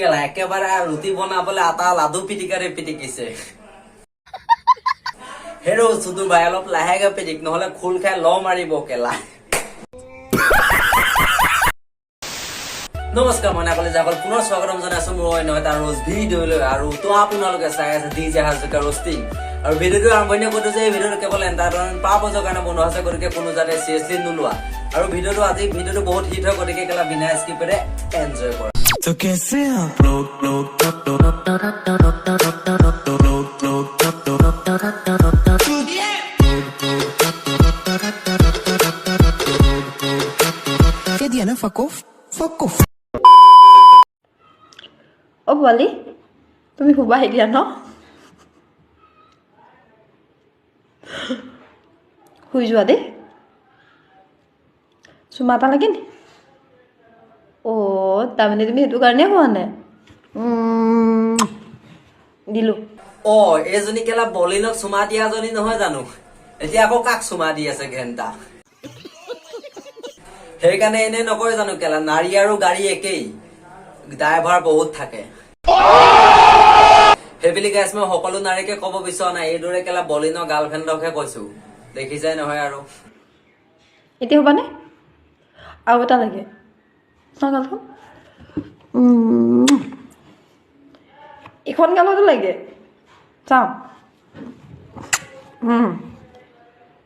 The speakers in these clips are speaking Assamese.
কেলা একেবাৰে ৰুটি বনাবলৈ আটা লাডু পিটিকাৰে পিটিকিছে হেৰো চুদু ভাই অলপ লাহেকে পিটিক নহলে খোল খাই ল মাৰিব কেলা নমস্কাৰ মই নাকলে যাকল পুনৰ স্বাগতম জনাইছো মোৰ অন্য এটা ৰোজ ভিডিঅ'লৈ আৰু তো আপোনালোকে চাই আছে ডিজে হাজৰিকা ৰোষ্টিং আৰু ভিডিঅ'টো আৰম্ভণি কৰিছো যে এই ভিডিঅ'টো কেৱল এণ্টাৰটেইনমেণ্ট পাৰপজৰ কাৰণে বনোৱা হৈছে গতিকে কোনো যাতে চিৰিয়াছলি নোলোৱা আৰু ভিডিঅ'টো বহুত হিট হয় গতিকে কেলা বিনা স্কিপেৰে এনজয় কৰা तो कैसे आप लोग क्या दिया ना फकोफ অ পোৱালি তুমি শুবা এতিয়া ন শুই যোৱা দেই চুমা এটা লাগে নি অ তাৰমানে তুমি সেইটো কাৰণে হোৱা নাই দিলো অ এজনী কেলা বলিনক চুমা দিয়াজনী নহয় জানো এতিয়া আকৌ কাক চুমা দি আছে ঘেন্টা সেইকাৰণে এনে নকৰে জানো কেলা নাৰী আৰু গাড়ী একেই ড্ৰাইভাৰ বহুত থাকে সেইবুলি গাইছ মই সকলো নাৰীকে ক'ব বিচৰা নাই এইদৰে কেলা বলিনৰ গাৰ্লফ্ৰেণ্ডকহে কৈছো দেখিছাই নহয় আৰু এতিয়া হ'বানে আৰু এটা লাগে গালখন এইখন গালতো লাগে চাওঁ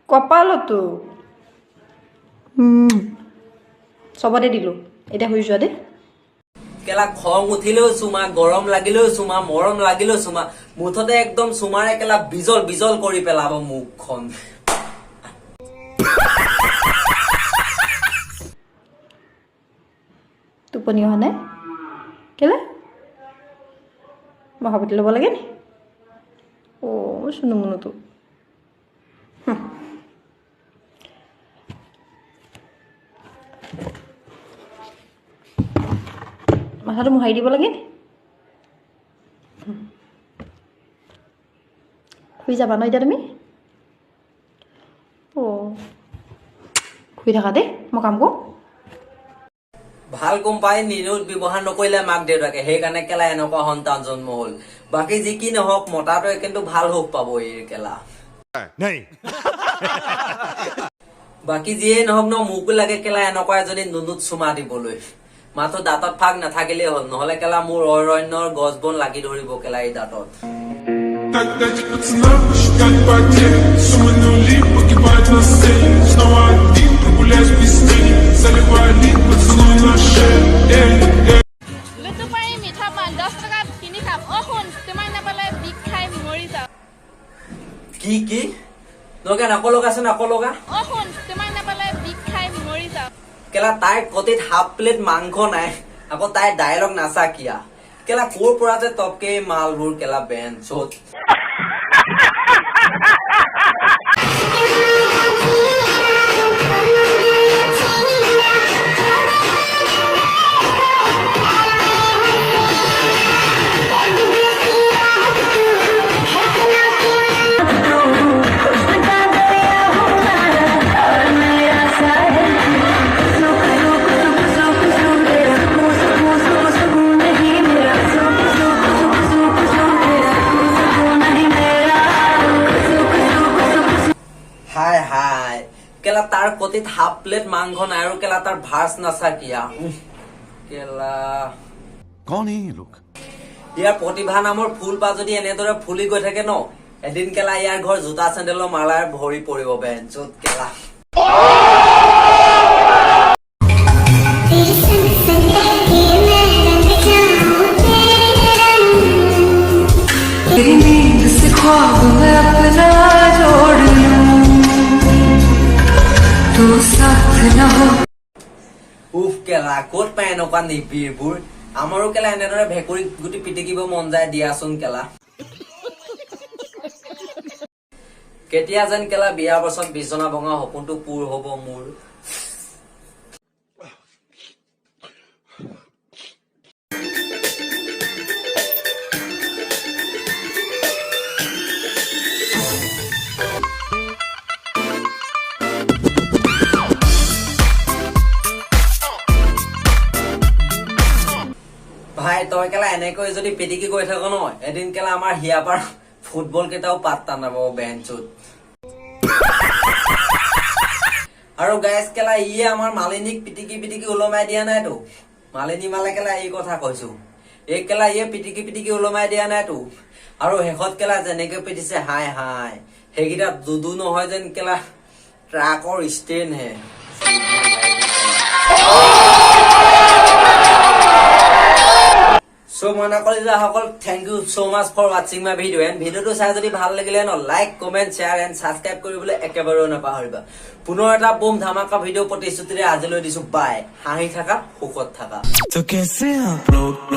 কপালতো চবতে দিলো এতিয়া শুই যোৱা দেই কেলা খং উঠিলেও চুমা গৰম লাগিলেও চুমা মৰম লাগিলেও চুমা মুঠতে একদম চুমাৰে কেলা বিজল বিজল কৰি পেলাব মুখখন টোপনি অহা নাই কেলে মহাপতি ল'ব লাগে নি অ' শুনো মনোতো মাথাটো মোহাৰি দিব লাগে নি শুই যাবা ন এতিয়া তুমি অ' শুই থাকা দেই মই কাম কৰোঁ ভাল কোম্পানী নিৰুদ ব্যৱহাৰ নকৰিলে মাক দেউতাকে সেইকাৰণে কেলা এনেকুৱা সন্তান জন্ম হল বাকী যি কি নহওক মতাটোৱে কিন্তু ভাল সুখ পাব এই কেলা বাকী যিয়ে নহওক ন মোকো লাগে কেলা এনেকুৱা এজনী নুনুত চুমা দিবলৈ মাথো দাঁতত ফাক নাথাকিলেই হ'ল নহলে কেলা মোৰ অৰণ্যৰ গছ বন লাগি ধৰিব কেলা এই দাঁতত Тогда пацана посчитать потери Суммы нули погибают на сцене Снова один прогуляюсь без тени Заливаю лик поцелуй на шею লুটু পাৰি মিঠা পান 10 টকাত কিনি খাম অ শুন তোমাক নাপালে বিষ খাই মৰি যাম কি নকে নকলগা অ শুন তোমাক নাপালে বিষ খাই মৰি যাম কেলা তাইৰ কটিত হাফ প্লেট মাংস নাই আকৌ তাইৰ ডায়লগ নাচা কিয়া কেলা কোৰ পৰা যে তপকে মালবোৰ কেলা বেন চত হাই কেলা তাৰ কটিত হাফ প্লেট মাংস নাই আৰু কেলা তাৰ ভাজ নাচা কিয়া কেলা कौन है ये लोग ইয়াৰ প্ৰতিভা নামৰ ফুলপাহ যদি এনেদৰে ফুলি গৈ থাকে ন এদিন কেলা ইয়াৰ ঘৰ জোতা চেণ্ডেলৰ মালাৰ ভৰি পৰিব বেঞ্চত কেলা উফ কেলা ক'ত পায় এনেকুৱা নিবিৰবোৰ আমাৰো কেলা এনেদৰে ভেকুৰী গুটি পিটিকিব মন যায় দিয়াচোন কেলা কেতিয়া যেন কেলা বিয়াৰ পাছত বিছনা ভঙা সপোনটো পূৰ হব মোৰ ভাই তই কেলা এনেকৈ যদি পিটিকি গৈ থাক ন এদিন কেলা আমাৰ হিয়াপাৰ ফুটবল কেইটাও পাত্তা নাপাব বেঞ্চত আৰু গাইজ কেলা ইয়ে আমাৰ মালিনীক পিটিকি পিটিকি ওলমাই দিয়া নাইতো মালিনী মালে কেলা এই কথা কৈছো এই কেলা ইয়ে পিটিকি পিটিকি ওলমাই দিয়া নাইতো আৰু শেষত কেলা যেনেকে পিটিছে হাই হাই সেইকেইটা দুদু নহয় যেন কেলা ট্ৰাকৰ ষ্টেন হে So mana সকল thank you so much for watching my video and ভিডিওটো চাই যদি ভাল লাগিলে ন like comment share and subscribe কৰিবলৈ একেবাৰে নাপাহৰিবা পুনৰ এটা বম ধামাকা ভিডিও প্ৰতিশ্ৰুতিৰে আজিলৈ দিছো বাই হাঁহি থাকা সুখত থাকা तो कैसे आप लोग